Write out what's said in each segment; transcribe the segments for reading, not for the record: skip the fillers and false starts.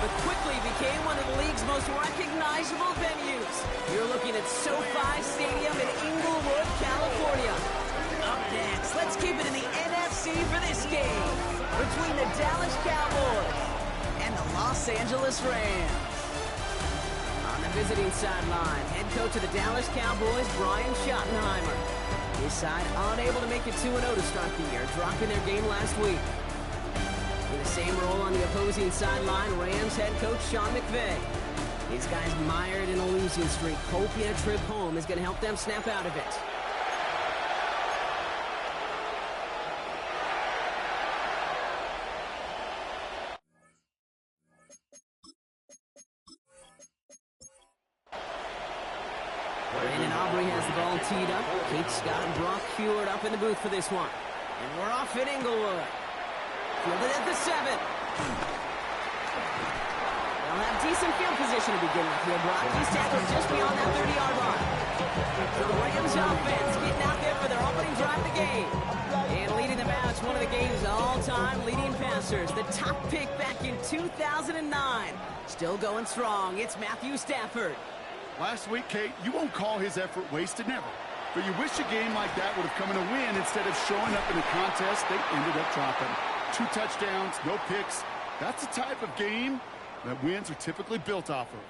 but quickly became one of the league's most recognizable venues. You're looking at SoFi Stadium in Inglewood, California. Up next, let's keep it in the NFC for this game between the Dallas Cowboys and the Los Angeles Rams. On the visiting sideline, head coach of the Dallas Cowboys, Brian Schottenheimer. His side unable to make it 2-0 to start the year, dropping their game last week. In the same role on the opposing sideline, Rams head coach Sean McVay. His guys mired in a losing streak, hoping a trip home is going to help them snap out of it. Brandon Aubrey has the ball teed up. Kate Scott and Brock Heward up in the booth for this one. And we're off at Inglewood. Fielded at the 7. They'll have decent field position to begin with here. Brock, he's tackled just beyond that 30-yard line. The Rams offense getting out there for their opening drive of the game. And leading them out is one of the game's all-time leading passers. The top pick back in 2009. Still going strong. It's Matthew Stafford. Last week, Kate, you won't call his effort wasted, never. But you wish a game like that would have come in a win instead of showing up in a contest they ended up dropping. 2 touchdowns, no picks. That's the type of game that wins are typically built off of.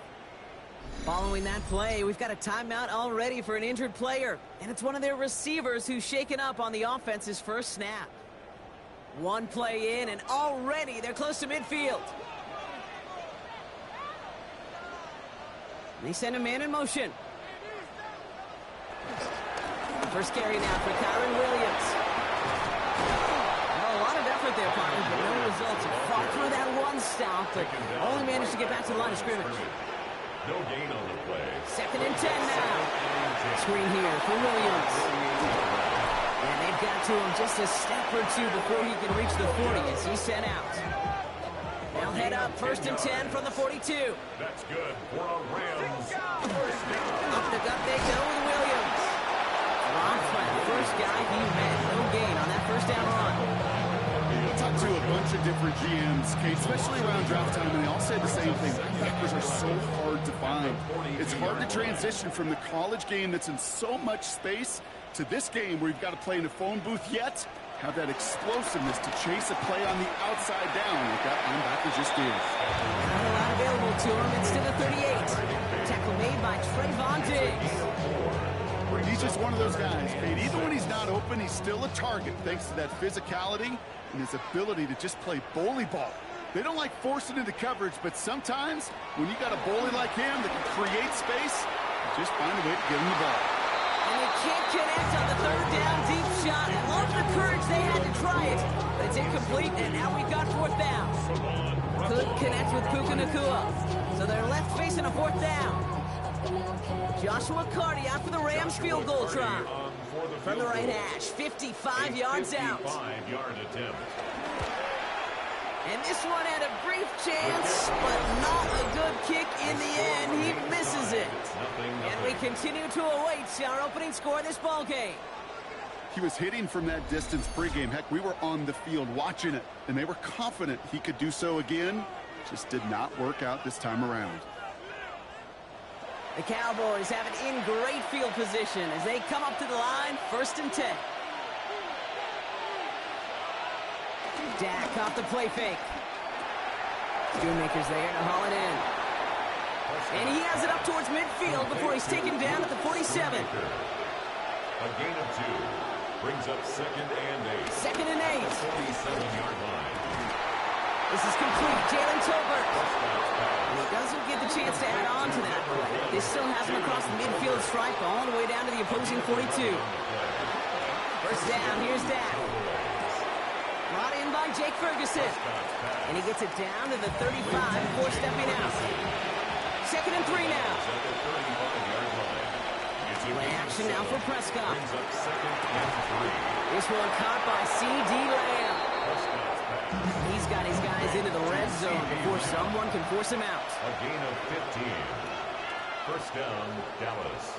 Following that play, we've got a timeout already for an injured player. And it's one of their receivers who's shaken up on the offense's first snap. One play in, and already they're close to midfield. They send a man in motion. First carry now for Kyron Williams. A lot of effort there, partner, but no results. Fought through that one stop, but only managed to get back to the line of scrimmage. No gain on the play. 2nd and 10 now. Screen here for Williams. And they've got to him just a step or two before he can reach the 40 as he's sent out. They'll head up 1st and 10 from the 42. That's good for a Rams. Up the gut they go with Williams. Ron Flynn, first guy he met. No gain on that first down run. I talked to a bunch of different GMs, Kate, especially around draft time, and they all say the same thing. Linebackers are so hard to find. It's hard to transition from the college game that's in so much space to this game where you've got to play in a phone booth yet have that explosiveness to chase a play on the outside down like that linebacker just did. Not a lot available to him. It's to the 38. Tackle made by Trayvon Diggs. He's just one of those guys, Kate. Even when he's not open, he's still a target thanks to that physicality and his ability to just play bully ball. They don't like forcing into coverage, but sometimes when you got a bully like him that can create space, you just find a way to get him the ball. And they can't connect on the 3rd down deep shot. And love the courage they had to try it. But it's incomplete, and now we've got 4th down. Couldn't connect with Puka Nacua. So they're left facing a 4th down. Joshua Carty out for the Rams field goal try. From the right hash, 55 yards out. 55-yard attempt. And this one had a brief chance, but not a good kick in the end. He misses it. And we continue to await our opening score of this ball game. He was hitting from that distance pregame. Heck, we were on the field watching it, and they were confident he could do so again. Just did not work out this time around. The Cowboys have it in great field position as they come up to the line, 1st and 10. Dak off the play fake. Schoonmaker's there to haul it in. And he has it up towards midfield before he's taken down at the 47. A gain of 2. Brings up 2nd and 8. 2nd and 8. 47-yard line. This is complete. Jalen Tolbert. And he doesn't get the chance to add on to that play. They still have him across the midfield stripe all the way down to the opposing 42. First down. Here's Dak. Brought in by Jake Ferguson. And he gets it down to the 35 before stepping out. 2nd and 3 now. Play action now for Prescott. This one caught by C.D. Lamb. He's got his guys into the red zone before someone can force him out. A gain of 15. First down, Dallas.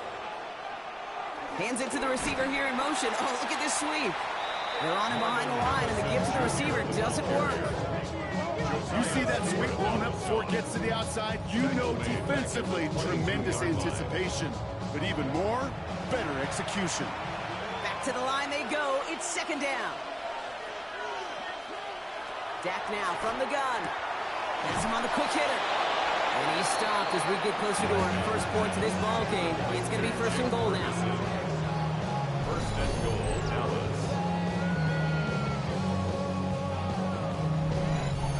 Hands it to the receiver here in motion. Oh, look at this sweep. They're on him behind the line, and the give to the receiver doesn't work. You see that sweep blown up before it gets to the outside, you know defensively, tremendous anticipation. But even more, better execution. Back to the line they go. It's second down. Dak now from the gun. Has him on the quick hitter. And he's stopped as we get closer to our first point to this ball game. It's going to be first and goal now. First and goal, Dallas.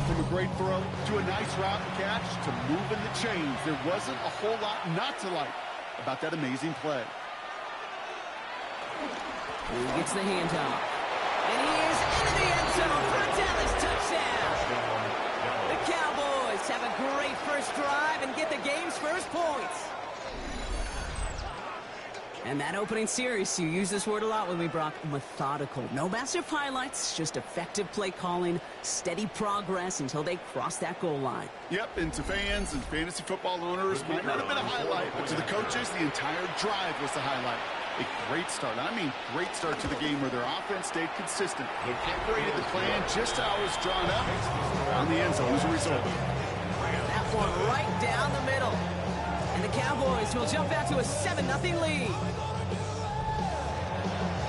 From a great throw to a nice route and catch to moving the chains, there wasn't a whole lot not to like about that amazing play. He gets the handoff. And he is into the end zone for a Dallas touchdown. The Cowboys have a great first drive and get the game's first points. And that opening series, you use this word a lot with me, Brock, methodical. No massive highlights, just effective play calling, steady progress until they cross that goal line. Yep, and to fans and fantasy football owners, might not have been a highlight, but to the coaches, the entire drive was the highlight. A great start. I mean, great start to the game where their offense stayed consistent. They operated the plan just how it was drawn up on the end zone as a result. That one right down the middle. And the Cowboys will jump out to a 7-0 lead.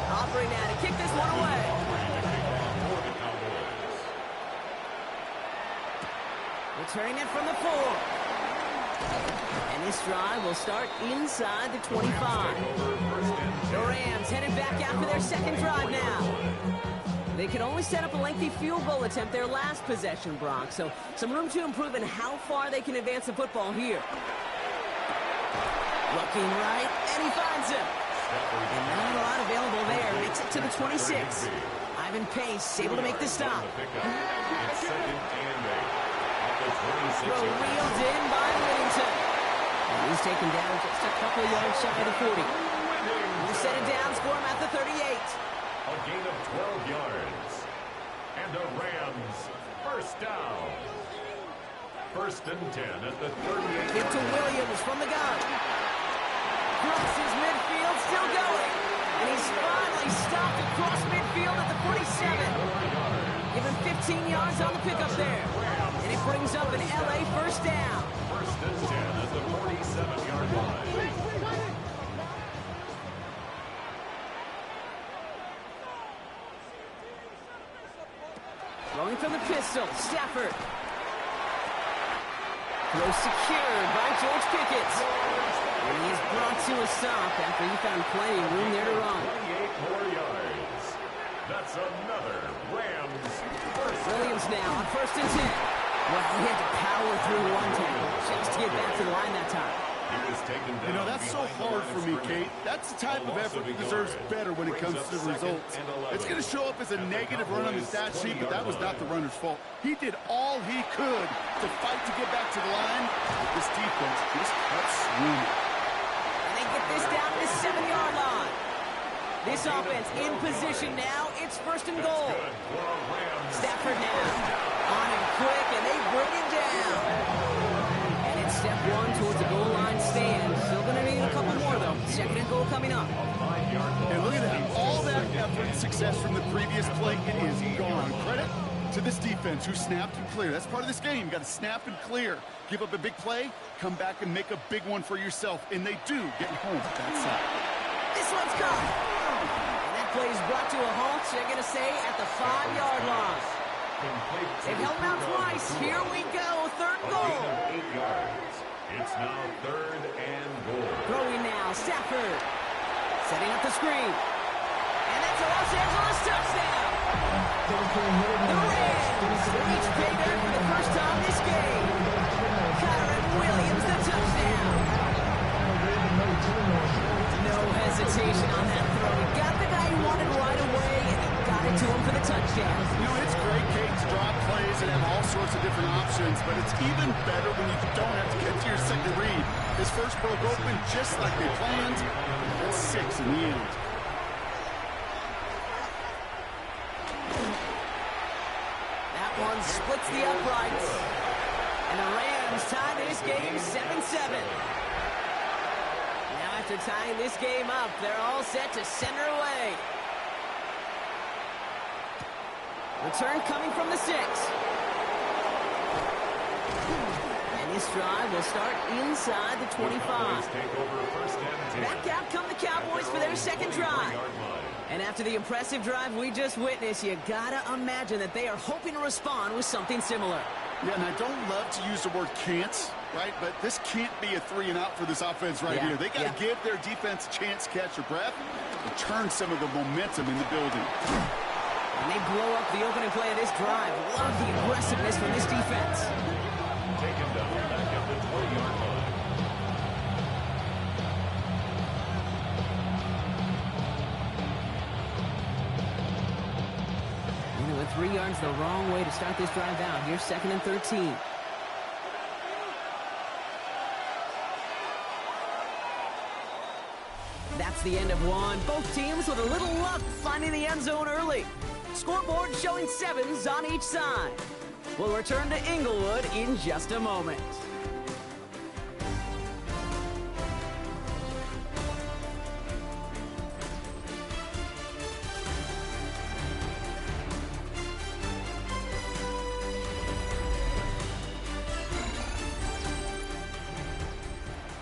Offering now to kick this one away. Returning it from the 4. And this drive will start inside the 25. The Rams headed back after their second drive now. They could only set up a lengthy field goal attempt their last possession, Brock. So some room to improve in how far they can advance the football here. Looking right, and he finds him. And not a lot available there. Makes it to the 26. Ivan Pace able to make the stop. Throw wheeled in by Whittington. And he's taken down just a couple of yards shy of the 40. We'll set it down for him at the 38. A gain of 12 yards. And the Rams first down. First and 10 at the 38. Give to Williams from the gun. Crosses midfield, still going. And he's finally stopped across midfield at the 47. Give him 15 yards on the pickup there. And it brings up an LA first down. First and 10 at the 47-yard line. Throwing from the pistol, Stafford. Throw secured by George Pickett. And he is brought to a stop after he found plenty of room there to run. 28 more yards. That's another Rams first. Williams now on first and 10. Well, he had to power through one tackle just to get back to the line that time. He was taken down. You know, that's so hard for me, Kate. That's the type of effort that deserves better when it comes to the results. It's going to show up as a negative run on the stat sheet, but that was not the runner's fault. He did all he could to fight to get back to the line, but this defense just kept swimming. And they get this down to the 7-yard line. This offense in position now. It's first and goal. Stafford now on him quick, and they bring him down. And it's step one towards a goal line stand. Still going to need a couple more, though. Second and goal coming up. And look at that. All that effort and success from the previous play, it is gone. Credit to this defense who snapped and cleared. That's part of this game. You got to snap and clear. Give up a big play, come back and make a big one for yourself. And they do get home at that side. This one's caught. And that play is brought to a halt, they're going to say, at the 5-yard line. They've held him out twice. Here we go. Third goal. 8 yards. It's now third and goal. Throwing now. Stafford. Setting up the screen. And that's a Los Angeles touchdown. The Rams reach pay dirt for the first time this game. Kyron Williams, the touchdown. No hesitation on that throw. He got the guy he wanted right away, and he got it to him for the touchdown. You know, it's great, Kate, to drop plays and have all sorts of different options, but it's even better when you don't have to get to your second read. His first broke open just like they planned. That's 6 in the end. That one splits the uprights. And the Rams tie this game 7-7. Now after tying this game up, they're all set to center away. Return coming from the 6. This drive will start inside the 25. Back out come the Cowboys for their second drive. And after the impressive drive we just witnessed, you gotta imagine that they are hoping to respond with something similar. Yeah, and I don't love to use the word can't, right? But this can't be a 3-and-out for this offense right here. They got to give their defense a chance to catch their breath and turn some of the momentum in the building. And they blow up the opening play of this drive. Love the aggressiveness from this defense. Taken down back at the 20-yard line. With 3 yards the wrong way to start this drive out. Here's 2nd and 13. That's the end of one. Both teams with a little luck finding the end zone early. Scoreboard showing 7s on each side. We'll return to Inglewood in just a moment.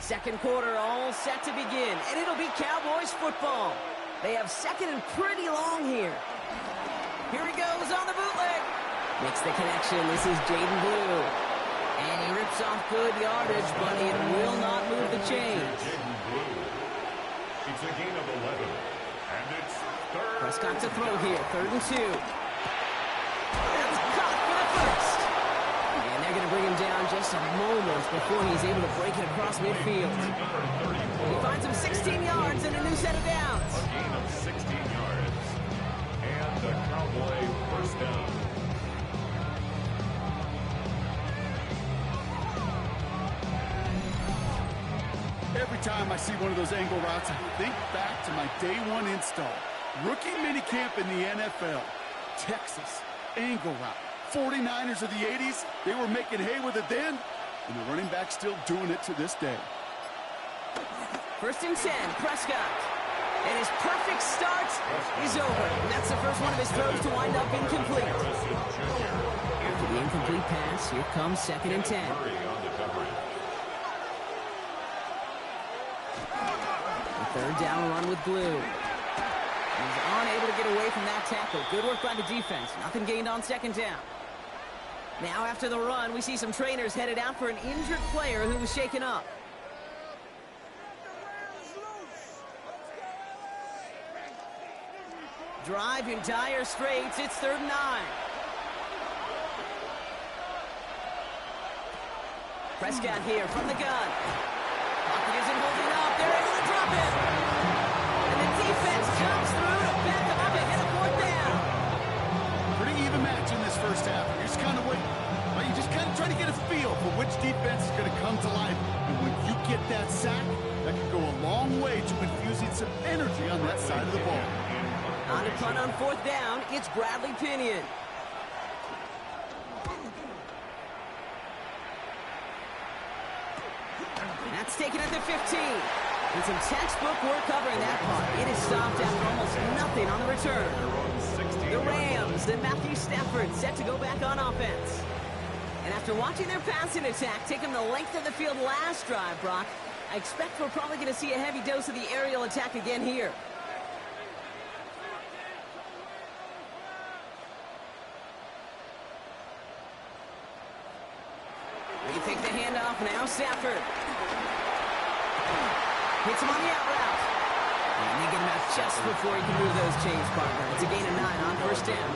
Second quarter all set to begin, and it'll be Cowboys football. They have second and pretty long here. Here he goes on the bootleg. Makes the connection. This is Jaden Blue. And he rips off good yardage, but it will not move the chains. It's a gain of 11, and it's third. Prescott to throw here, 3rd and 2. That's caught for the first. And they're going to bring him down just a moment before he's able to break it across midfield. He finds him 16 yards and a new set of downs. A gain of 16 yards. And the Cowboy first down. Every time I see one of those angle routes, I think back to my day one install. Rookie minicamp in the NFL. Texas, angle route. 49ers of the 80s, they were making hay with it then, and the running back's still doing it to this day. 1st and 10, Prescott. And his perfect start is over. And that's the first one of his throws to wind up incomplete. After the incomplete pass, here comes 2nd and 10. The 3rd down run with Blue. He's unable to get away from that tackle. Good work by the defense. Nothing gained on 2nd down. Now after the run, we see some trainers headed out for an injured player who was shaken up. Drive in dire straits. It's 3rd and 9. Prescott here from the gun. Pocket isn't holding up. They're able to drop it. And the defense comes through to back them up and hit a 4th down. Pretty even match in this first half. You're just kind of waiting. You just kind of try to get a feel for which defense is going to come to life. And when you get that sack, that can go a long way to infusing some energy on that side of the ball. On to punt on 4th down, it's Bradley Pinion. That's taken at the 15. And some textbook work covering that punt. It is stopped after almost nothing on the return. The Rams and Matthew Stafford set to go back on offense. And after watching their passing attack take them the length of the field last drive, Brock, I expect we're probably going to see a heavy dose of the aerial attack again here. They take the handoff now, Stafford. Hits him on the out route. And they get him out just before he can move those chains, partner. It's a gain of 9 on 1st down.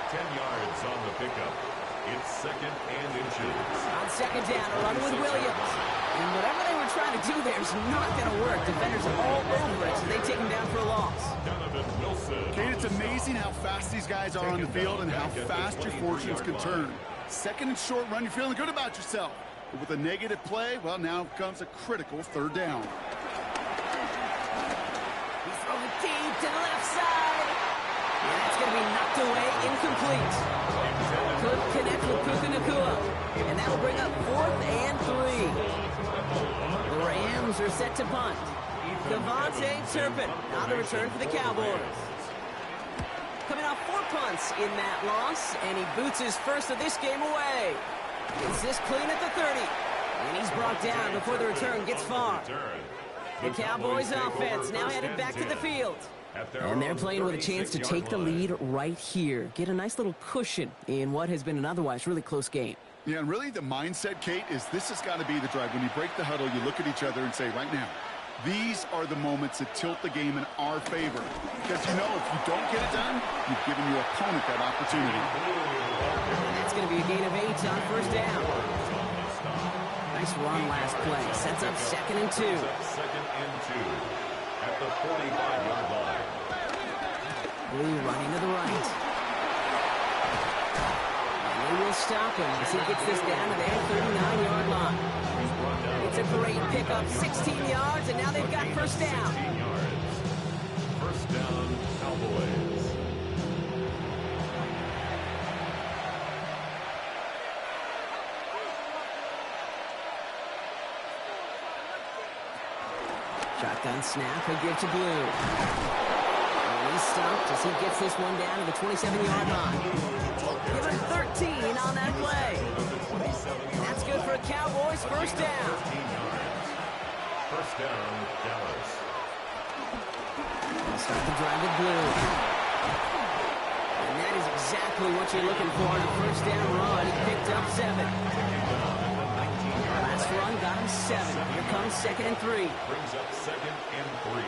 10 yards on the pickup. It's 2nd and inches. On 2nd down, a run with Williams. And whatever they were trying to do there is not going to work. Defenders are all over it, so they take him down for a loss. Kate, it's amazing how fast these guys are on the field and how fast your fortunes can turn. 2nd and short run, you're feeling good about yourself. But with a negative play, well, now comes a critical 3rd down. He's throwing deep to the left side. And that's going to be knocked away, incomplete. Could connect with Puka Nacua. And that'll bring up 4th and 3. The Rams are set to punt. Devontae Turpin on the return for the Cowboys. Coming off 4 punts in that loss, and he boots his first of this game away. Gets this clean at the 30. And he's brought down before the return gets far. The Cowboys offense now headed back to the field. And they're playing with a chance to take the lead right here. Get a nice little cushion in what has been an otherwise really close game. Yeah, and really the mindset, Kate, is this has got to be the drive. When you break the huddle, you look at each other and say, right now, these are the moments that tilt the game in our favor. Because you know, if you don't get it done, you've given your opponent that opportunity. And that's going to be a gain of 8 on first down. Nice run last play. Sets up 2nd and 2. Second and 2 at the 45-yard line. Blue running to the right. And they will stop him as he gets this down to their 39-yard line. It's a great pickup, 16 yards, and now they've got first down. 16 yards. First down, Cowboys. Shotgun snap, a give to Blue. And he's stopped as he gets this one down to the 27-yard line. Give him 13 on that play. That's good for a Cowboys first down. First down, Dallas. They'll start the drive with Blue. And that is exactly what you're looking for on a first down run. He picked up 7. Last run got him 7. Here comes 2nd and 3. Brings up 2nd and 3.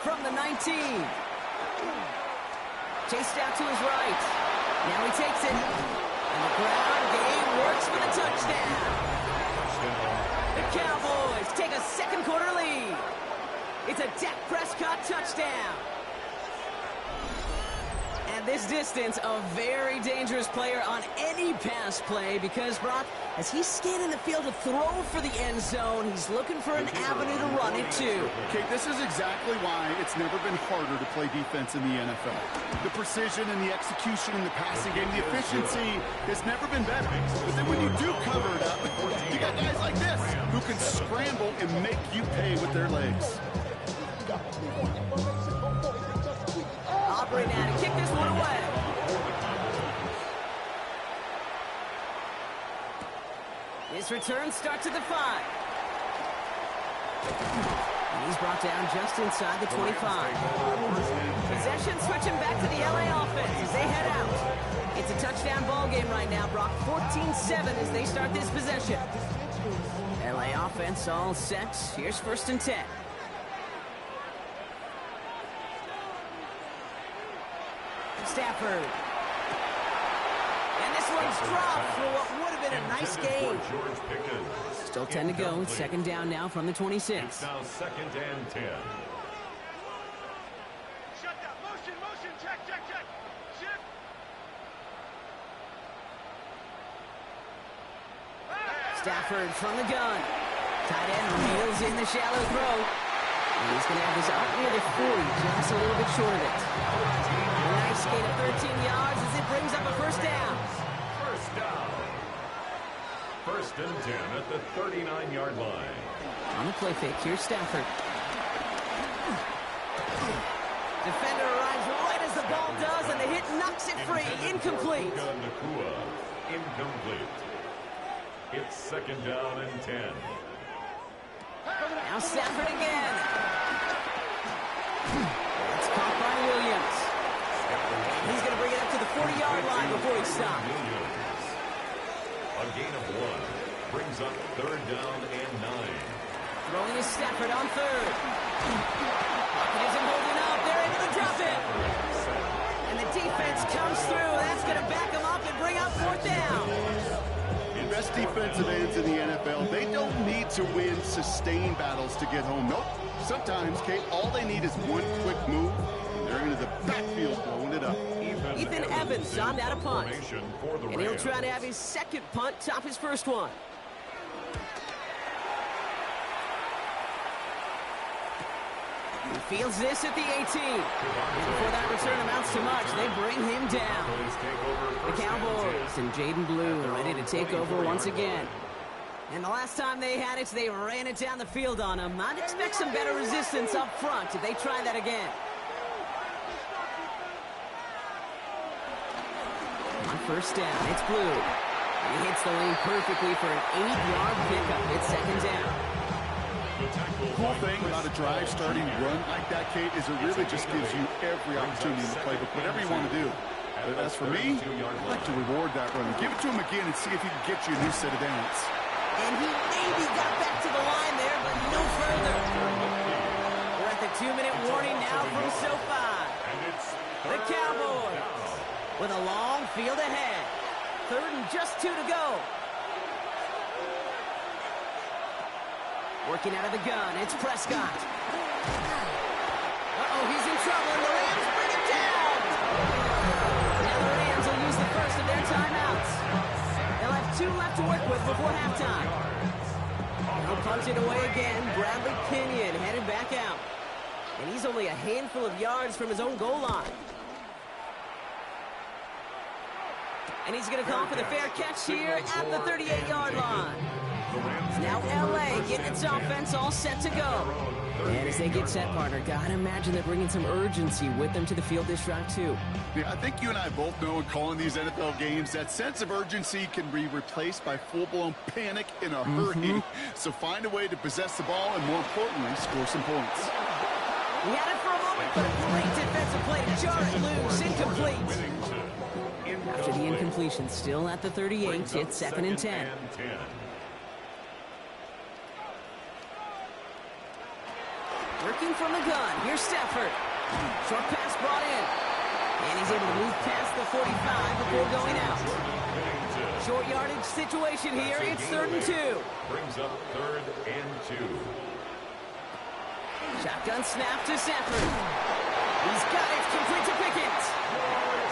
From the 19. Chased out to his right. Now he takes it. And the ground game works for the touchdown. The Cowboys take a second quarter lead. It's a Dak Prescott touchdown. At this distance, a very dangerous player on any pass play because, Brock, as he's scanning the field to throw for the end zone, he's looking for an avenue to run it too. Okay, this is exactly why it's never been harder to play defense in the NFL. The precision and the execution in the passing game, the efficiency has never been better. But then when you do cover it up, you got guys like this who can scramble and make you pay with their legs. Operating at it, kick this one away. This return starts at the 5. And he's brought down just inside the 25. Possession switching back to the LA offense as they head out. It's a touchdown ball game right now, Brock. 14-7 as they start this possession. LA offense all set. Here's 1st and 10. Stafford. And this one's dropped for what would have been a nice game. Still 10 to go. 2nd down now from the 26. It's now 2nd and 10. Shut down. Motion. Check. Shift. Stafford from the gun. Tight end reels in the shallow throw. And he's going to have this up near the 40, just a little bit short of it. A nice gain of 13 yards as it brings up a first down. First down. 1st and 10 at the 39-yard line. On the play fake, here's Stafford. Defender arrives right as the ball does, and the hit knocks it free. Incomplete. Incomplete. It's 2nd down and 10. Now Stafford again. It's caught by Williams. He's going to bring it up to the 40-yard line before he stops. A gain of 1 brings up 3rd down and 9. Throwing is Stafford on 3rd. Pocket isn't holding up. They're able to drop it. And the defense comes through. That's going to back them up and bring up 4th down. Best defensive ends in the NFL, they don't need to win sustained battles to get home. Nope. Sometimes, Kate, all they need is one quick move, and they're into the backfield blowing it up. Ethan Evans on that a punt. And he'll try to have his 2nd punt top his 1st one. He fields this at the 18. And before that return amounts to much, they bring him down. The Cowboys and Jaden Blue are ready to take over once again. And the last time they had it, they ran it down the field on him. I'd expect some better resistance up front if they try that again. On first down. It's Blue. And he hits the lane perfectly for an 8-yard pickup. It's second down. The cool thing about a drive starting run like that, Kate, is it really just gives you every opportunity in the playbook, whatever you want to do. But as for me, I'd like to reward that run. Give it to him again and see if he can get you a new set of downs. And he maybe got back to the line there, but no further. We're at the 2-minute warning now from SoFi. The Cowboys with a long field ahead. 3rd and just 2 to go. Working out of the gun, it's Prescott. Uh-oh, he's in trouble, and the Rams bring him down. Now the Rams will use the first of their timeouts. They'll have 2 left to work with before halftime. He'll punch it away again. Bradley Pinion headed back out. And he's only a handful of yards from his own goal line. And he's going to call for the fair catch here at the 38-yard line. Now L.A. getting its offense all set to go. And as they get set, partner, gotta imagine they're bringing some urgency with them to the field this drive, too. Yeah, I think you and I both know in calling these NFL games, that sense of urgency can be replaced by full-blown panic in a hurry. So find a way to possess the ball and, more importantly, score some points. He had it for a moment, but a great defensive play to jar it loose. Incomplete. After the incompletion, still at the 38, it's 2nd and 10. Working from the gun, here's Stafford. Short pass brought in. And he's able to move past the 45 before going out. Short yardage situation here, it's 3rd and 2. Brings up 3rd and 2. Shotgun snap to Stafford. He's got it, complete to Pickens.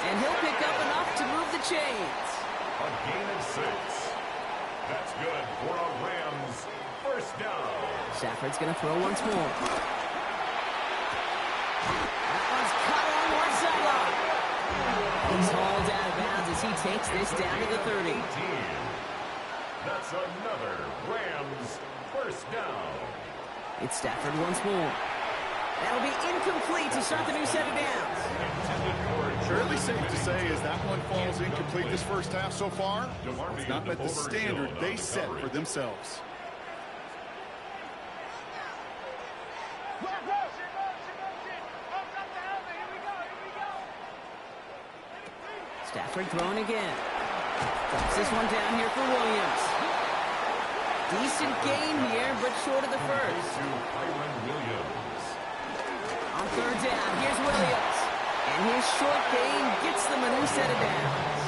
And he'll pick up enough to move the chains. A gain of 6. That's good for a Rams first down. Stafford's going to throw once more. That one's cut on one sideline. He's hauled out of bounds as he takes this down to the 30. That's another Rams first down. It's Stafford once more. That'll be incomplete to start the new set of downs. Fairly safe to say as that one falls incomplete this first half so far, it's not met the standard they set for themselves. Stafford throwing again. Drops this one down here for Williams. Decent gain here, but short of the first. On 3rd down, here's Williams. And his short gain gets them a new set of downs.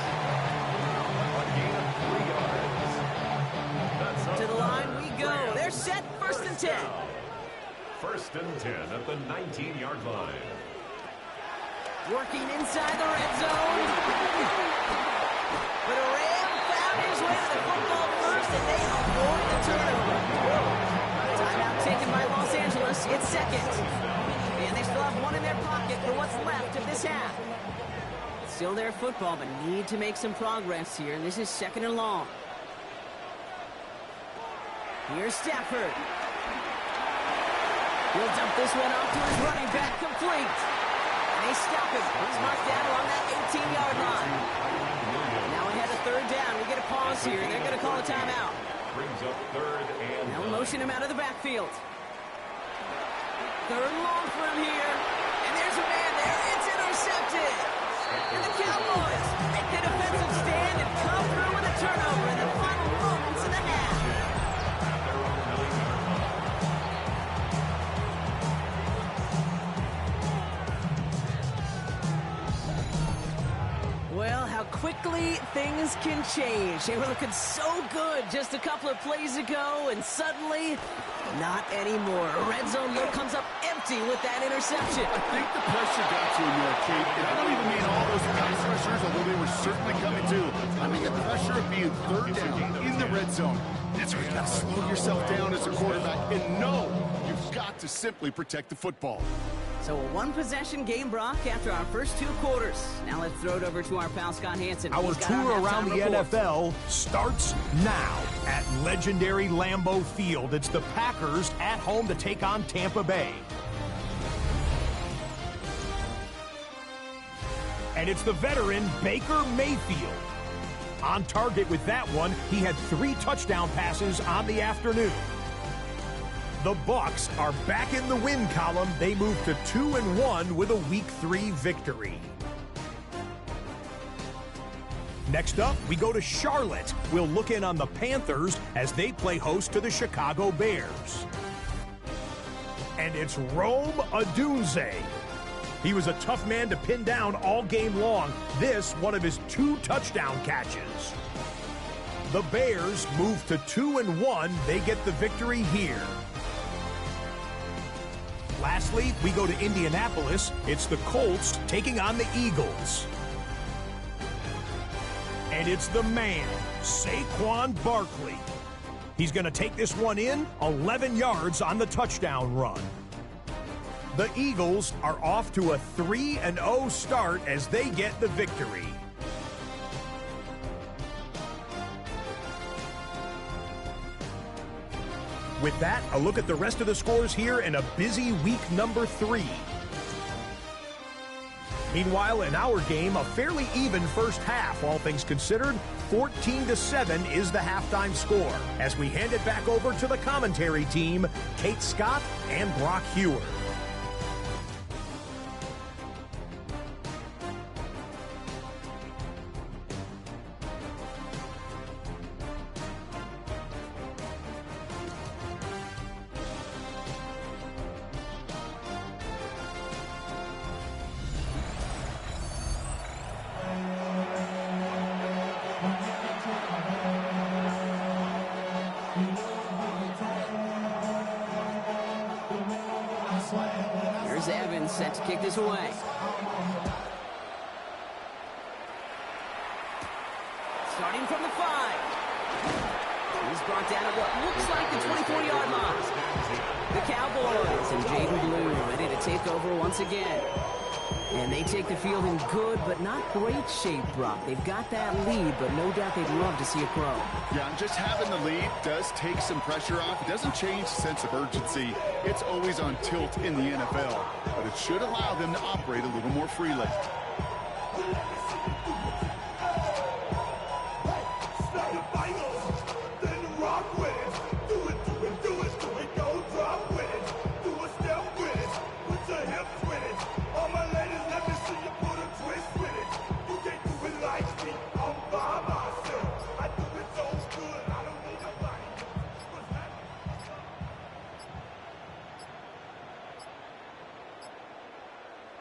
To the line we go. They're set, 1st and 10. 1st and 10 at the 19-yard line. Working inside the red zone. But a Ram found his way to the football first, and they avoid the turnover. Timeout taken by Los Angeles. It's 2nd. And they still have one in their pocket for what's left of this half. Still their football, but need to make some progress here. And this is 2nd and long. Here's Stafford. He'll dump this one off to his running back, complete. And they stop him. He's marked down along that 18-yard line. Now ahead of 3rd down. We get a pause here, and they're going to call a timeout. Brings up 3rd and Now motion him out of the backfield. 3rd and long for him here. And there's a man there. It's intercepted. And the Cowboys make the defensive stand and come through with a turnover in the final moments of the half. Well, how quickly things can change. They were looking so good just a couple of plays ago, and suddenly, not anymore. A red zone look comes up empty with that interception. I think the pressure got to him there, Kate. And I don't even mean all those pass rushers, although they were certainly coming too. I mean the pressure of being 3rd down in the red zone. That's where you got to slow yourself down as a quarterback and know you've got to simply protect the football. So a one-possession game, Brock, after our first 2 quarters. Now let's throw it over to our pal Scott Hansen. Our tour around the NFL starts now at legendary Lambeau Field. It's the Packers at home to take on Tampa Bay. And it's the veteran Baker Mayfield On target with that one, he had 3 touchdown passes on the afternoon. The Bucs are back in the win column. They move to 2-1 with a Week 3 victory. Next up, we go to Charlotte. We'll look in on the Panthers as they play host to the Chicago Bears. And it's Rome Odunze. He was a tough man to pin down all game long. This, one of his 2 touchdown catches. The Bears move to 2-1. They get the victory here. Lastly, we go to Indianapolis. It's the Colts taking on the Eagles. And it's the man, Saquon Barkley. He's going to take this one in, 11 yards on the touchdown run. The Eagles are off to a 3-0 start as they get the victory. With that, a look at the rest of the scores here in a busy week number 3. Meanwhile, in our game, a fairly even first half, all things considered. 14-7 is the halftime score. As we hand it back over to the commentary team, Kate Scott and Brock Hewer. Here's Evans set to kick this away. Starting from the 5. He's brought down at what looks like the 24-yard line. The Cowboys and Jaden Blue ready to take over once again. And they take the field in good but not great shape, Brock. They've got that lead, but no doubt they'd love to see it grow. Yeah, just having the lead does take some pressure off. It doesn't change the sense of urgency. It's always on tilt in the NFL, but it should allow them to operate a little more freely.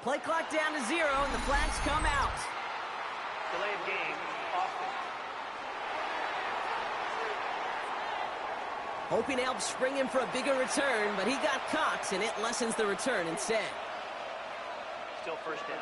Play clock down to 0, and the flags come out. Delay of game, offense. Hoping to help spring him for a bigger return, but he got caught, and it lessens the return instead. Still first down.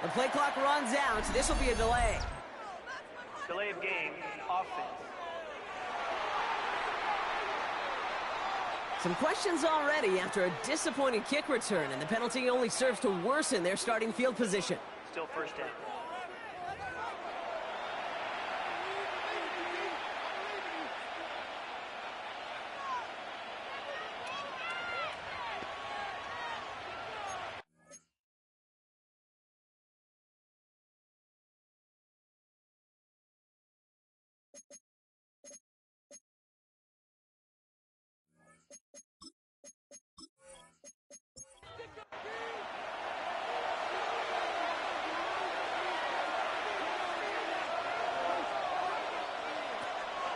The play clock runs out, so this will be a delay. Delay of game, offense. Some questions already after a disappointing kick return, and the penalty only serves to worsen their starting field position. Still first down.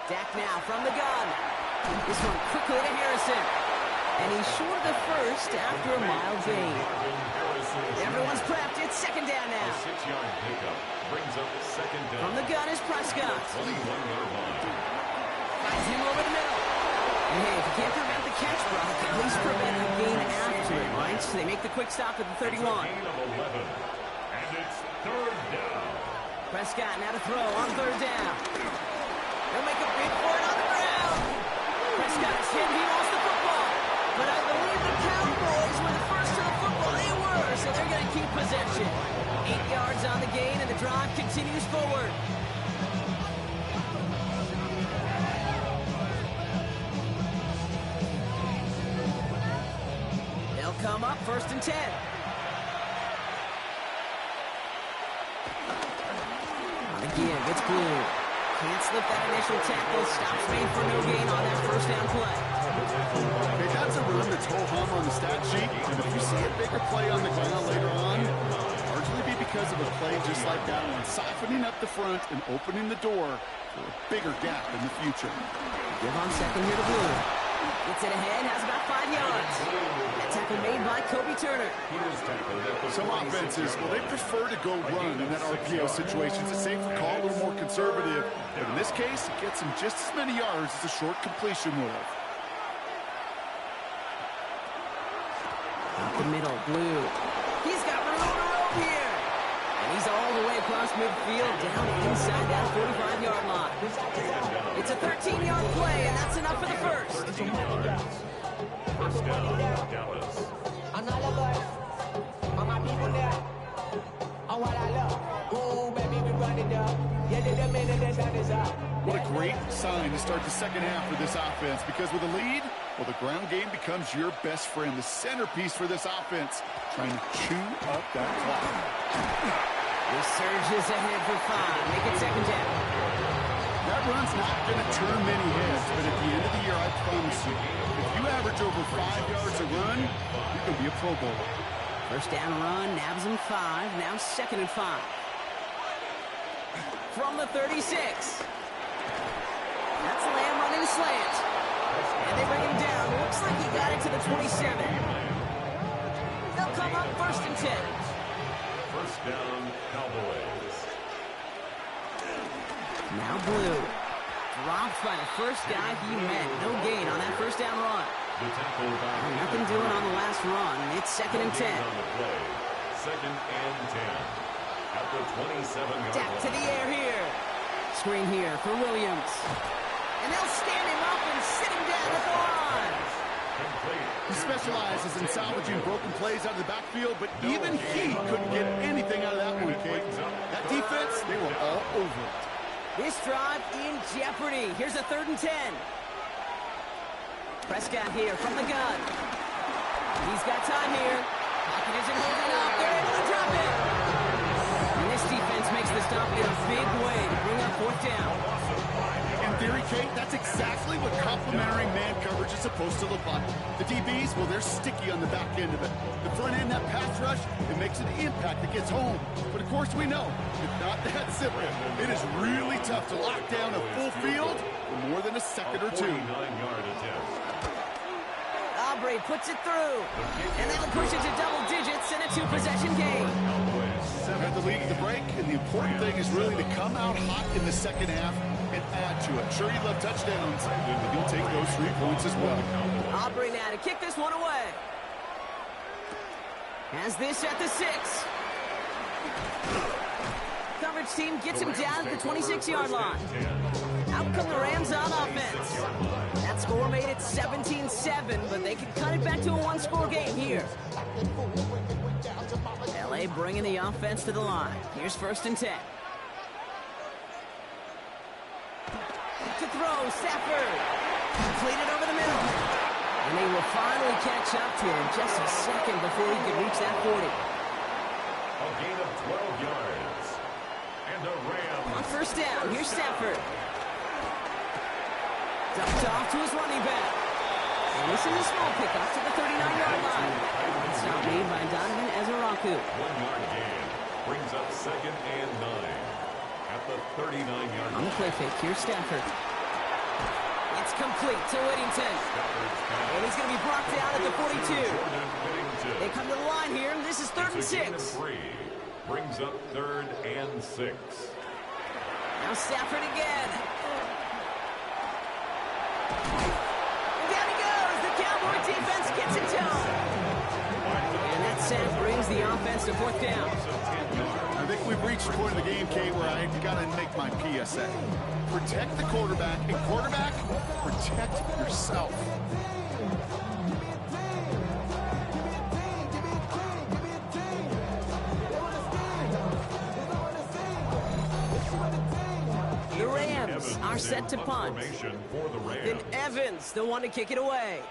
Dak now from the gun. This one quickly to Harrison. And he's short of the first after a mild gain. Everyone's prepped. It's second down now. 6-yard pickup brings up second down. From the gun is Prescott. 21-yard line. Finds him over the middle. And hey, if you can't prevent the catch, Brock, at least prevent the gain after it, right? So they make the quick stop at the 31. Gain of 11. And Third down. Prescott now to throw on third down. They'll make a big for it on the ground. Prescott is hit. He lost the football. But I believe the Cowboys were the first to the football. They were, so they're going to keep possession. 8 yards on the gain, and the drive continues forward. They'll come up first and 10. Again, gets Blue. Can't slip that initial tackle. Stops made for no gain on that first down play. Okay, that's a run that's ho-hum on the stat sheet. And if you see a bigger play on the ground later on, largely be because of a play just like that one, softening up the front and opening the door for a bigger gap in the future. Give on second here to Blue. Gets it ahead, has about 5 yards. That tackle made by Kobe Turner. Some offenses, well, they prefer to go run in that RPO situation. It's a safer call, a little more conservative. But in this case, it gets him just as many yards as a short completion would have. Up the middle, Blue. He's got room on the rope here. And he's all the way across midfield, down inside that 45-yard line. It's a 13-yard play, and that's enough for the first. 13 yards. First down, Dallas. Another verse. All my people there. On what I love. Ooh, baby, we run it up. Yeah, the minute the sun is up. What a great sign to start the second half for this offense, because with a lead, well, the ground game becomes your best friend, the centerpiece for this offense, trying to chew up that clock. He surges ahead for 5. Make it second down. That run's not going to turn many heads, but at the end of the year, I promise you, if you average over 5 yards a run, you're going to be a Pro Bowler. First down run, nabs him 5. Now second and 5. From the 36. That's Lamb running a slant. And they bring him down. Looks like he got it to the 27. They'll come up first and 10. First down, Cowboys. Now Blue. Dropped by the first guy he met. No gain on that first down run. The tackle by Nothing doing on the last run. It's second and 10. on the play. Second and 10. At the 27-yard Back to the air here. Screen here for Williams. And they'll stand him up and sit him down at the line. He specializes in salvaging broken plays out of the backfield, but even he couldn't get anything out of that one, Kate. That defense, they were all over it. This drive in jeopardy. Here's a third and 10. Prescott here from the gun. He's got time here. Pocket isn't holding up. They're able to drop it. And this defense makes the stop in a big way to bring up fourth down. In theory, Kate, that's exactly what complementary man coverage is supposed to look like. The DBs, well, they're sticky on the back end of it. The front end, that pass rush, it makes an impact that gets home. But of course, we know it's not that simple. It is really tough to lock down a full field for more than a second or two. 49-yard attempt. Aubrey puts it through. And that'll push it to double digits in a 2-possession game. Had the lead at the break, and the important thing is really to come out hot in the second half and add to it. Sure, you love touchdowns, but you'll take those 3 points as well. Aubrey now to kick this one away. Has this at the 6. Coverage team gets him down at the 26-yard line. Out come the Rams on offense. That score made it 17-7, but they can cut it back to a 1-score game here. LA bringing the offense to the line. Here's first and 10. To throw, Stafford. Completed over the middle. And they will finally catch up to him just a second before he could reach that 40. A gain of 12 yards. And a Ram. On first down, here's Stafford. Dumped off to his running back. And this is a small pickup to the 39-yard line. It's not made by Donovan Ezeraku. 1-yard gain. Brings up second and 9. At the 39-yard On the play fake, here's Stafford. It's complete to Whittington. And he's going to be brought down at the 42. They come to the line here, and this is third and 6. 3. Brings up third and 6. Now Stafford again. And down he goes. The Cowboy defense gets it to him. And that's sack brings the offense to fourth down. I think we've reached the point of the game, Kate, where I got to make my PSA. Protect the quarterback, and quarterback, protect yourself. The Rams are set to punt. Then Evans, the one to kick it away.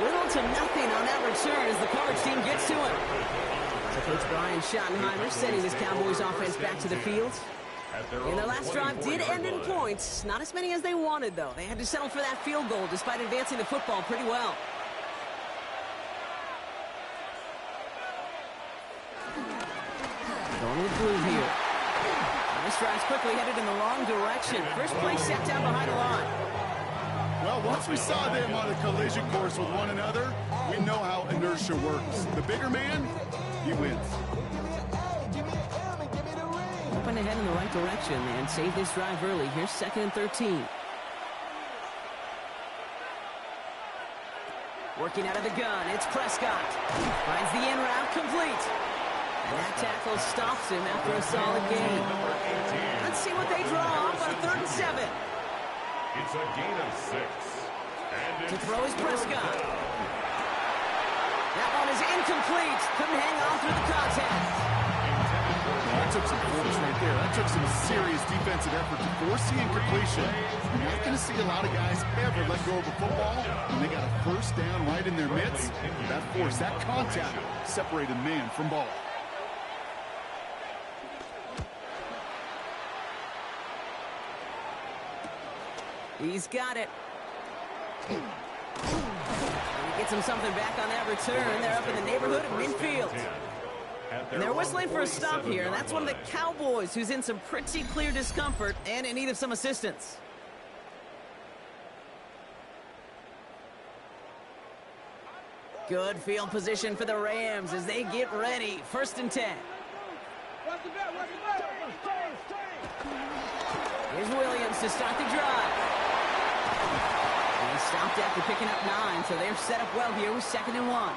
Little to nothing on that return as the coverage team gets to him. So Coach Brian Schottenheimer sending his Cowboys offense back to the field. And their last drive did end in points. Not as many as they wanted, though. They had to settle for that field goal despite advancing the football pretty well. Going with blue here. And this drive's quickly headed in the wrong direction. First play set down behind the line. Well, once we saw them on a collision course with one another, we know how inertia works. The bigger man, he wins. Jumping ahead in the right direction and save this drive early. Here's 2nd and 13. Working out of the gun, it's Prescott. Finds the in route complete. And that tackle stops him after a solid gain. Let's see what they draw up on a 3rd and 7. It's a gain of 6. And To throw is Prescott. That one is incomplete. Couldn't hang on through the contact. That took some force right there. That took some serious defensive effort to force the incompletion. You're not going to see a lot of guys ever let go of the football when they got a first down right in their midst. That force, that contact, separated man from ball. He's got it. And he gets him something back on that return. They're up in the neighborhood of midfield. And they're whistling for a stop here, and that's one of the Cowboys who's in some pretty clear discomfort and in need of some assistance. Good field position for the Rams as they get ready. 1st and 10. Here's Williams to start the drive. And he stopped after picking up 9, so they're set up well here with 2nd and 1.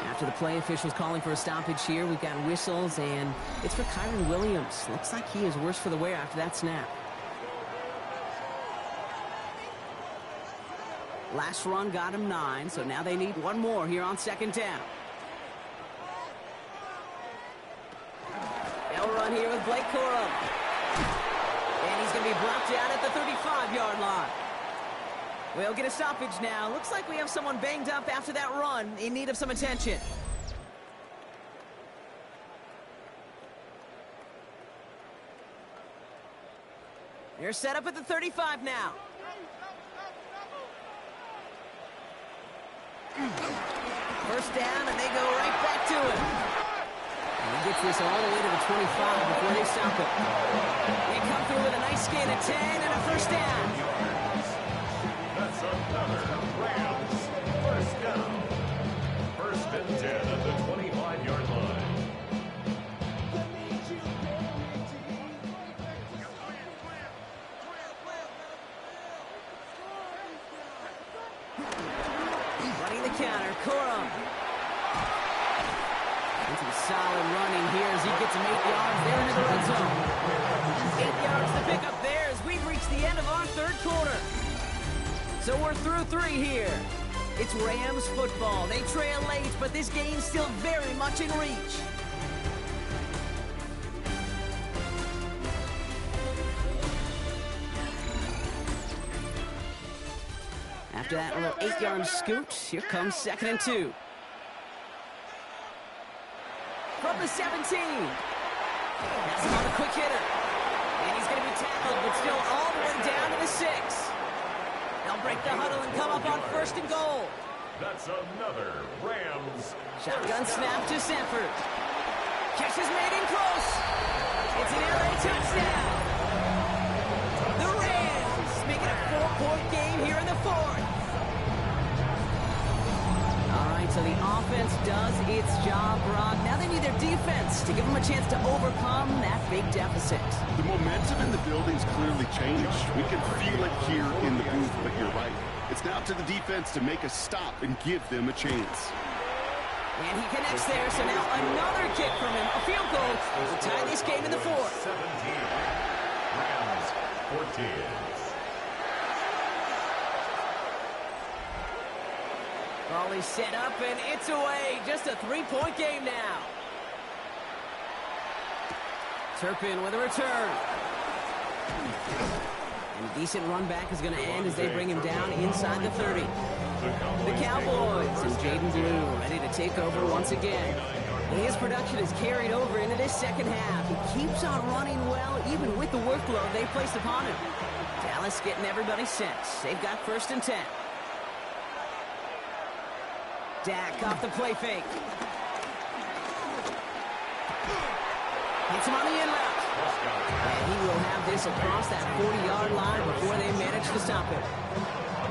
After the play officials calling for a stoppage here, we've got whistles, and it's for Kyron Williams. Looks like he is worse for the wear after that snap. Last run got him 9, so now they need one more here on 2nd down. They'll run here with Blake Corum. And he's going to be brought down at the 35-yard line. We'll get a stoppage now. Looks like we have someone banged up after that run in need of some attention. They're set up at the 35 now. First down, and they go right back to it. And he gets this all the way to the 25 before they stop it. They come through with a nice gain of 10 and a first down. That's another Rams first down. 1st and 10 at the 25-yard line. Running the counter, Corum. And some solid running here as he gets him 8 yards there into the red zone. 8 yards to pick up there as we've reached the end of our 3rd quarter. So we're through 3 here. It's Rams football. They trail late, but this game's still very much in reach. After that little 8-yard scoot, here comes 2nd and 2. From the 17. That's on a quick hitter. And he's going to be tackled, but still all the way down to the 6. They'll break the huddle and come up on 1st and goal. That's another Rams. Shotgun snap to Sanford. Catch is made in close. It's an LA touchdown. The Rams make it a 4-point game here in the 4th. All right, right, so the offense does its job, Brock. Now they need their defense to give them a chance to overcome that big deficit. The momentum in the building's clearly changed. We can feel it here in the booth, but you're right. It's now to the defense to make a stop and give them a chance. And he connects there, so now another kick from him. A field goal to tie this game in the fourth. 17. Rams 14. Ball is set up, and it's away. Just a three-point game now. Turpin with a return. And a decent run back is going to end as they bring him down inside the 30. The Cowboys and Jaden Blue ready to take over once again. And his production is carried over into this second half. He keeps on running well, even with the workload they placed upon him. Dallas getting everybody set. They've got 1st and 10. Dak off the play fake. Hits him on the in route. And he will have this across that 40-yard line before they manage to stop him.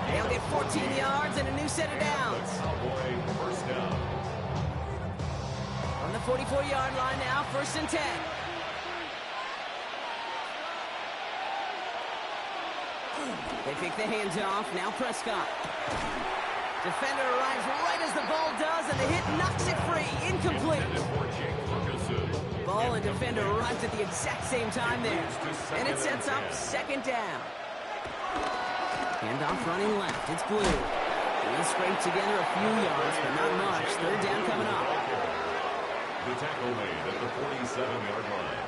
They'll get 14 yards and a new set of downs. First down. On the 44-yard line now, 1st and 10. They pick the hands off. Now Prescott. Defender arrives right as the ball does, and the hit knocks it free. Incomplete. Ball and defender arrives at the exact same time there. And it sets up 2nd down. Handoff running left. It's Blue. He'll scrape together a few yards, but not much. 3rd down coming up. The tackle made at the 47-yard line.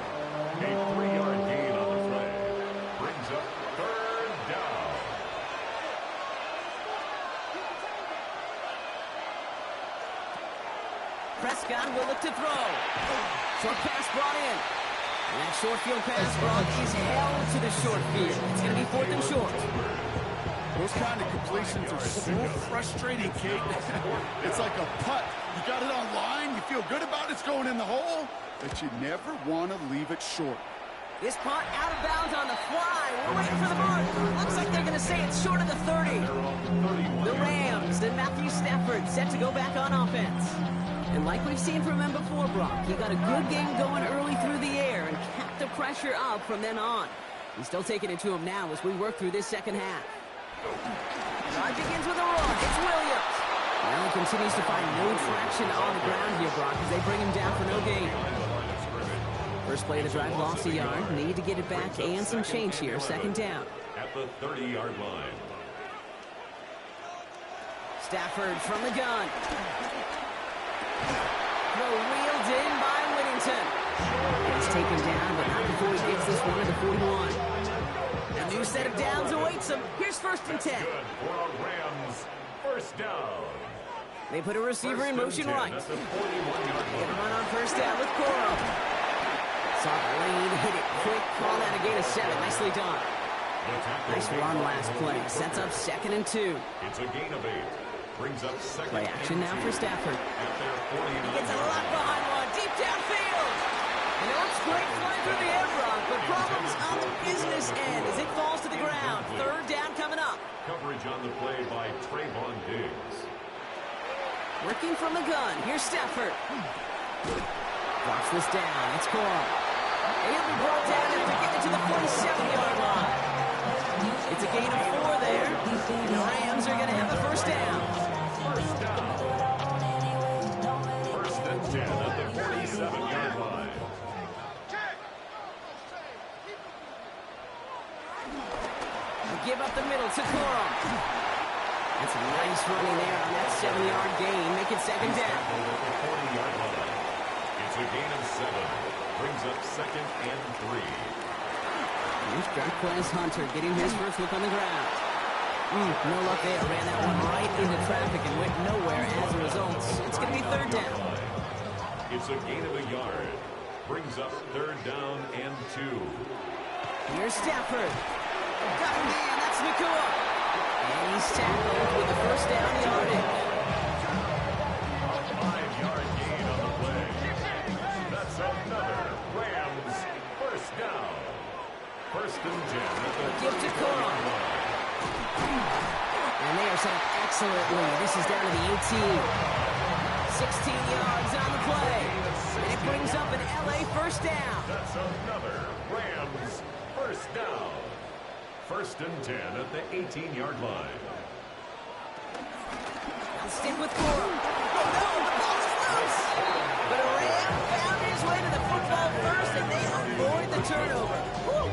A 3-yard gain on the play. Brings up 3rd down. Prescott will look to throw. Short pass brought in. And that short field pass brought is held to the short field. It's going to be 4th and short. Those kind of completions are so frustrating, Kate. It's like a putt. You got it on line, you feel good about it's going in the hole, but you never want to leave it short. This punt out of bounds on the fly. We're waiting for the mark. Looks like they're going to say it's short of the 30. The Rams and Matthew Stafford set to go back on offense. And like we've seen from him before, Brock, he got a good game going early through the air and kept the pressure up from then on. He's still taking it to him now as we work through this second half. Drive begins with a run. It's Williams. Now he continues to find no traction on the ground here, Brock, as they bring him down for no gain. First play of the drive lost a yard. Need to get it back and some change here. 2nd down. At the 30-yard line. Stafford from the gun. Throw wheeled in by Whittington. It's taken down, but not before he gets this one to the 41. A new set of downs awaits him. Here's 1st and 10. Good for a Rams. 1st down. They put a receiver in motion right. At the 41-yard Get a line. run on 1st down with Corum. Saw the lane, hit it quick, call that a gain of 7. Nicely done. Nice run last play. Sets up 2nd and 2. It's a gain of 8. Brings up 2nd. Play action now for Stafford. At their 49. Gets a lot behind one. Deep downfield. And it looks great flying through the air, Brock, but problems on the business end as it falls to the ground. 3rd down coming up. Coverage on the play by Trayvon Diggs. Working from the gun. Here's Stafford. Drops this down. It's Corum. And he'll be brought down after getting to the 47-yard line. It's a gain of 4 there. And the Rams are going to have the 1st down. 1st down. 1st and 10 at the 47-yard line. Give up the middle to Corum. That's a nice running there on that 7-yard gain. Make it 2nd down. At the 40-yard line. It's a gain of 7. Brings up 2nd and 3. Here's Jarquez Hunter getting his first look on the ground. No luck there. Ran that one right into traffic and went nowhere as a result. It's going to be 3rd down. It's a gain of a yard. Brings up 3rd down and 2. Here's Stafford. Got him in. That's Nakua. And he's tackled with the 1st down yardage. A 5-yard gain on the play. That's another Rams 1st down. 1st and 10 at the Give to Corum. And they are set up excellently. This is down to the 18. 16 yards on the play. And it brings up an LA first down. That's another Rams first down. 1st and 10 at the 18-yard line. Now stick with Cora. Oh no, the ball is loose. But a Ram found his way to the football first, and they avoid the turnover. Woo.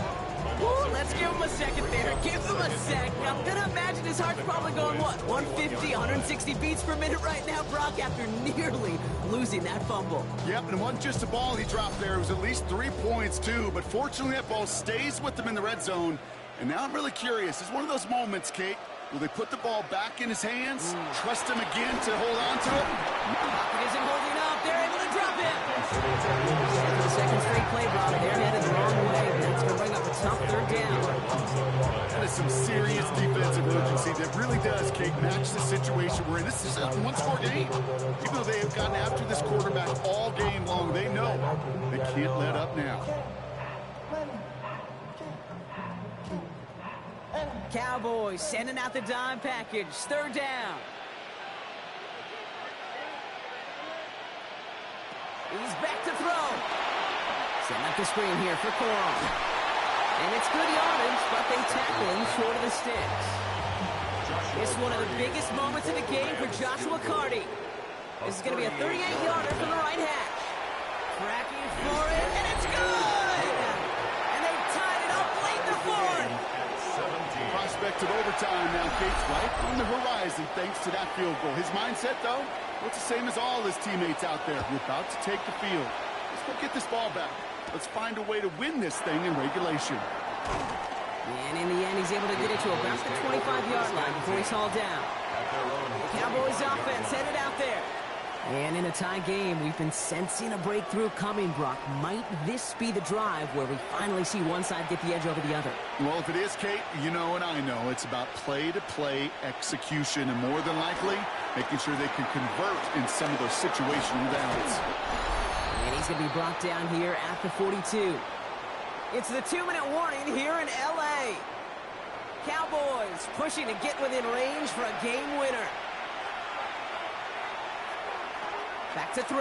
Woo, let's give him a second there. Give him a sec. I'm going to imagine his heart's probably going, what, 150, 160 beats per minute right now, Brock, after nearly losing that fumble. Yep, and it wasn't just a ball he dropped there. It was at least 3 points, too. But fortunately, that ball stays with him in the red zone. And now I'm really curious. It's one of those moments, Kate. Will they put the ball back in his hands? Trust him again to hold on to it? Pocket isn't holding up. They're able to drop him. After the second straight play, Brock, they're headed the wrong way. That's going to bring up a tough 3rd down. That is some serious defensive urgency that really does, Kate, match the situation we're in. This is a one-score game. Even though they have gotten after this quarterback all game long, they know they can't let up now. Cowboys sending out the dime package. 3rd down. He's back to throw. Setting up the screen here for Corum. And it's good yardage, but they tackle him short of the sticks. This is one of the biggest moments of the game for Joshua Carty. This is going to be a 38-yarder from the right hash. Tracking for it, and it's good! And they tied it up late in the 4th. Prospect of overtime now, Kate's right on the horizon thanks to that field goal. His mindset, though, it's the same as all his teammates out there. We're about to take the field. Let's go get this ball back. Let's find a way to win this thing in regulation. And in the end, he's able to get it to about the 25-yard line before he's hauled down. The Cowboys offense headed out there. And in a tie game, we've been sensing a breakthrough coming, Brock. Might this be the drive where we finally see one side get the edge over the other? Well, if it is, Kate, you know and I know it's about play-to-play execution, and more than likely, making sure they can convert in some of those situational downs. And he's going to be brought down here at the 42. It's the 2-minute warning here in L.A. Cowboys pushing to get within range for a game winner. Back to throw.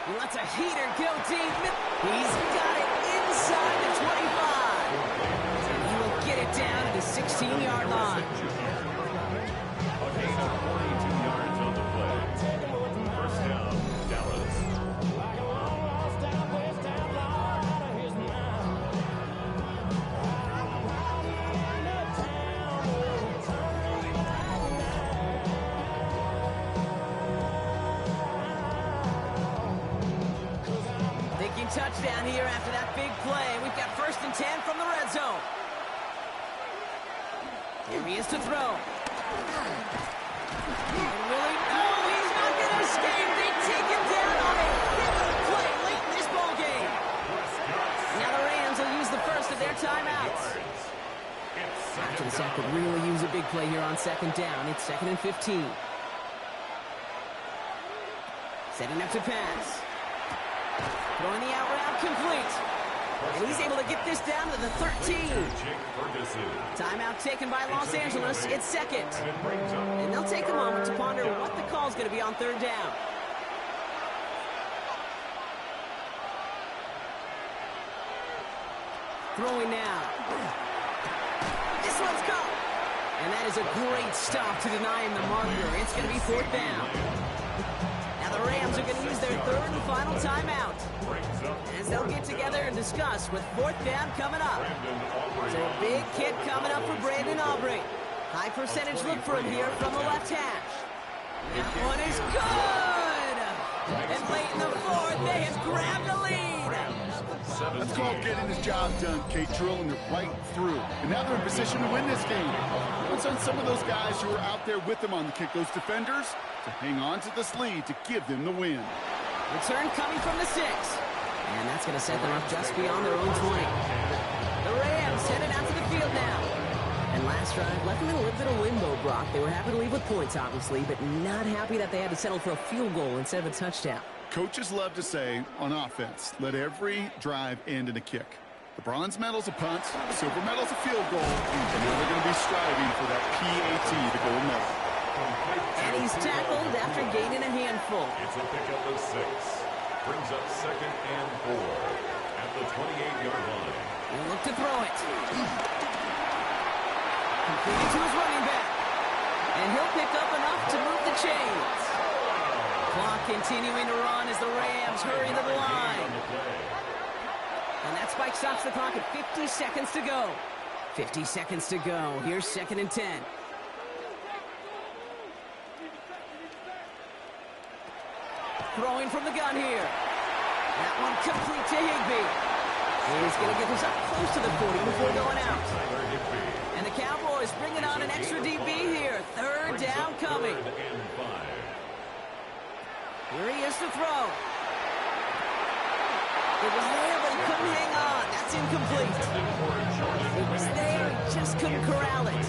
He lets a heater go deep. He's got it inside the 25. And he will get it down to the 16-yard line. A gain of 42 yards on the play. 1st down, Dallas. Touchdown here after that big play. We've got 1st and 10 from the red zone. Here he is to throw. And Willie, no, he's not going to escape. They take him down on a pivotal play late in this ball game. Now the Rams will use the first of their timeouts. After the sack could really use a big play here on 2nd down. It's 2nd and 15. Setting up to pass. Throwing the out route complete. And he's able to get this down to the 13. Timeout taken by Los Angeles. It's 2nd. And they'll take a moment to ponder what the call's going to be on 3rd down. Throwing now. This one's caught. And that is a great stop to deny him the marker. It's going to be 4th down. The Rams are going to use their 3rd and final timeout as they'll get together and discuss with 4th down coming up. So a big kick coming up for Brandon Aubrey. High percentage look for him here from the left hash. That one is good! And late in the 4th, they have grabbed the lead. That's called getting his job done, Kate, drilling it right through. And now they're in position to win this game. It's on some of those guys who are out there with them on the kick, those defenders, to hang on to this lead to give them the win. Return coming from the 6. And that's going to set them up just beyond their own 20. The Rams headed out to the field now. And last drive left them in a little bit of limbo, Brock. They were happy to leave with points, obviously, but not happy that they had to settle for a field goal instead of a touchdown. Coaches love to say, on offense, let every drive end in a kick. The bronze medal's a punt, silver medal's a field goal, and now they're going to be striving for that PAT, the gold medal. And he's tackled after gaining a handful. It's a pickup of 6. Brings up 2nd and 4 at the 28-yard line. He'll look to throw it. Completed to his running back. And he'll pick up enough to move the chains. Clock continuing to run as the Rams hurry to the line. And that spike stops the clock at 50 seconds to go. 50 seconds to go. Here's 2nd and 10. Throwing from the gun here. That one complete to Higbee. He's going to get this up close to the 40 before going out. And the Cowboys bringing on an extra DB here. 3rd down coming. Here he is to throw. It was there, but he couldn't hang on. That's incomplete. It was there, he just couldn't corral it.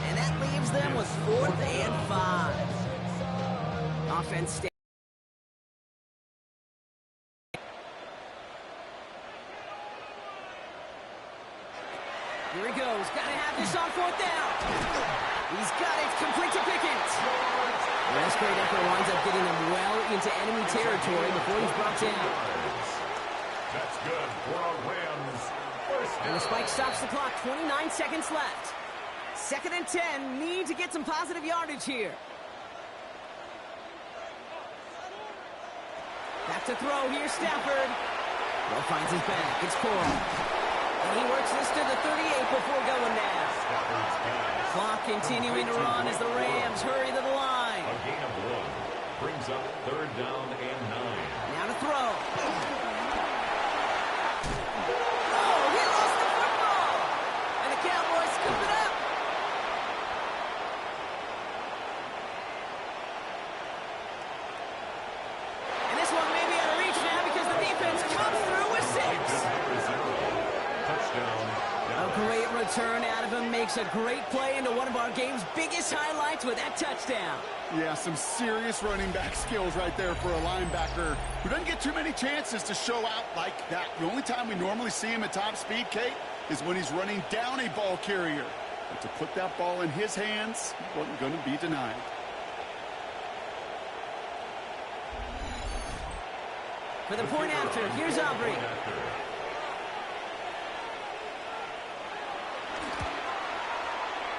And that leaves them with 4th and 5. Offense stays. Here he goes. Got to have this on 4th down. He's got it. Complete to Pickens. Well, this great effort winds up getting them well into enemy territory before he's brought down. That's good for a Rams. And the spike stops the clock. 29 seconds left. 2nd and 10. Need to get some positive yardage here. Back to throw. Here's Stafford. Well, finds his back. It's Coral. And he works this to the 38 before going down. Clock continuing to run as the Rams hurry to the line. A gain of 1. Brings up 3rd down and 9. Now to throw. Oh, he lost the football. And the Cowboys scoop it up. And this one may be out of reach now because the defense comes through with 6. A great return out of him, makes a great play into one of our game's biggest highlights with that touchdown. Yeah, some serious running back skills right there for a linebacker who doesn't get too many chances to show out like that. The only time we normally see him at top speed, Kate, is when he's running down a ball carrier. But to put that ball in his hands wasn't going to be denied. For the point after, here's Aubrey.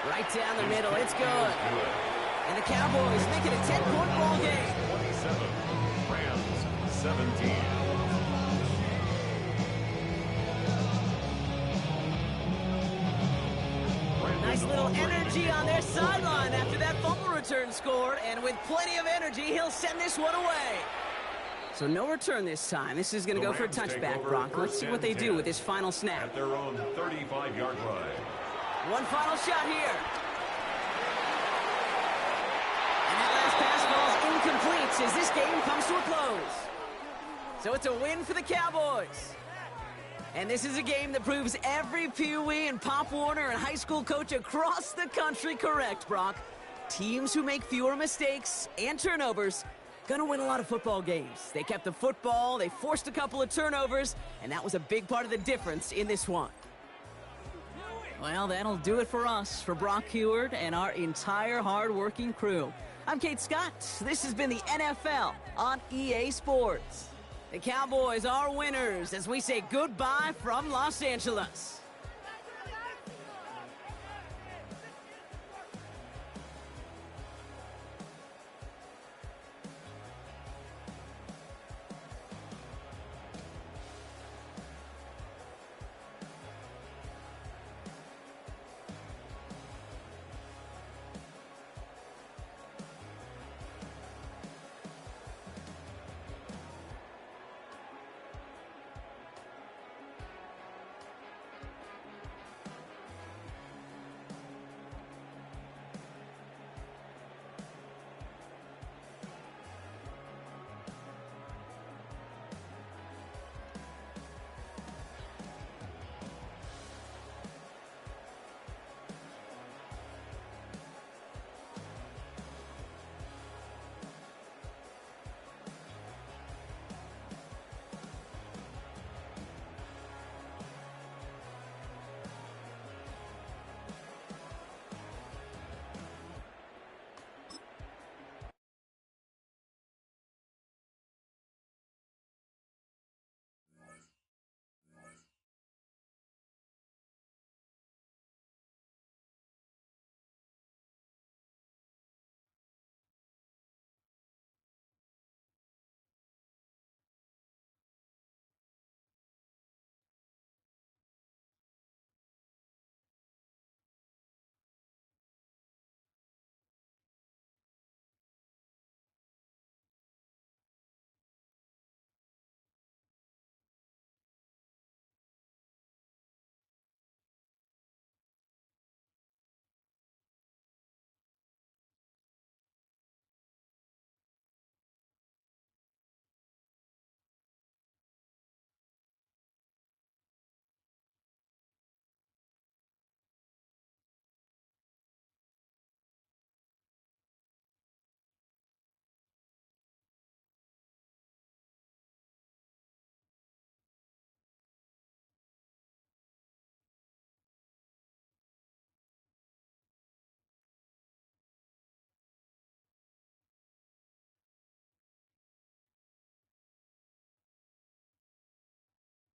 Right down the middle, it's good. And the Cowboys make it a 10-point ball game. 27, Rams 17. Nice little energy on their sideline after that fumble return scored, and with plenty of energy, he'll send this one away. So no return this time. This is going to go for a touchback, Brock. Let's see what they do with this final snap. At their own 35-yard line. One final shot here. And that last pass falls incomplete as this game comes to a close. So it's a win for the Cowboys. And this is a game that proves every Pee Wee and Pop Warner and high school coach across the country correct, Brock. Teams who make fewer mistakes and turnovers gonna win a lot of football games. They kept the football, they forced a couple of turnovers, and that was a big part of the difference in this one. Well, that'll do it for us, for Brock Heward and our entire hard-working crew. I'm Kate Scott. This has been the NFL on EA Sports. The Cowboys are winners as we say goodbye from Los Angeles.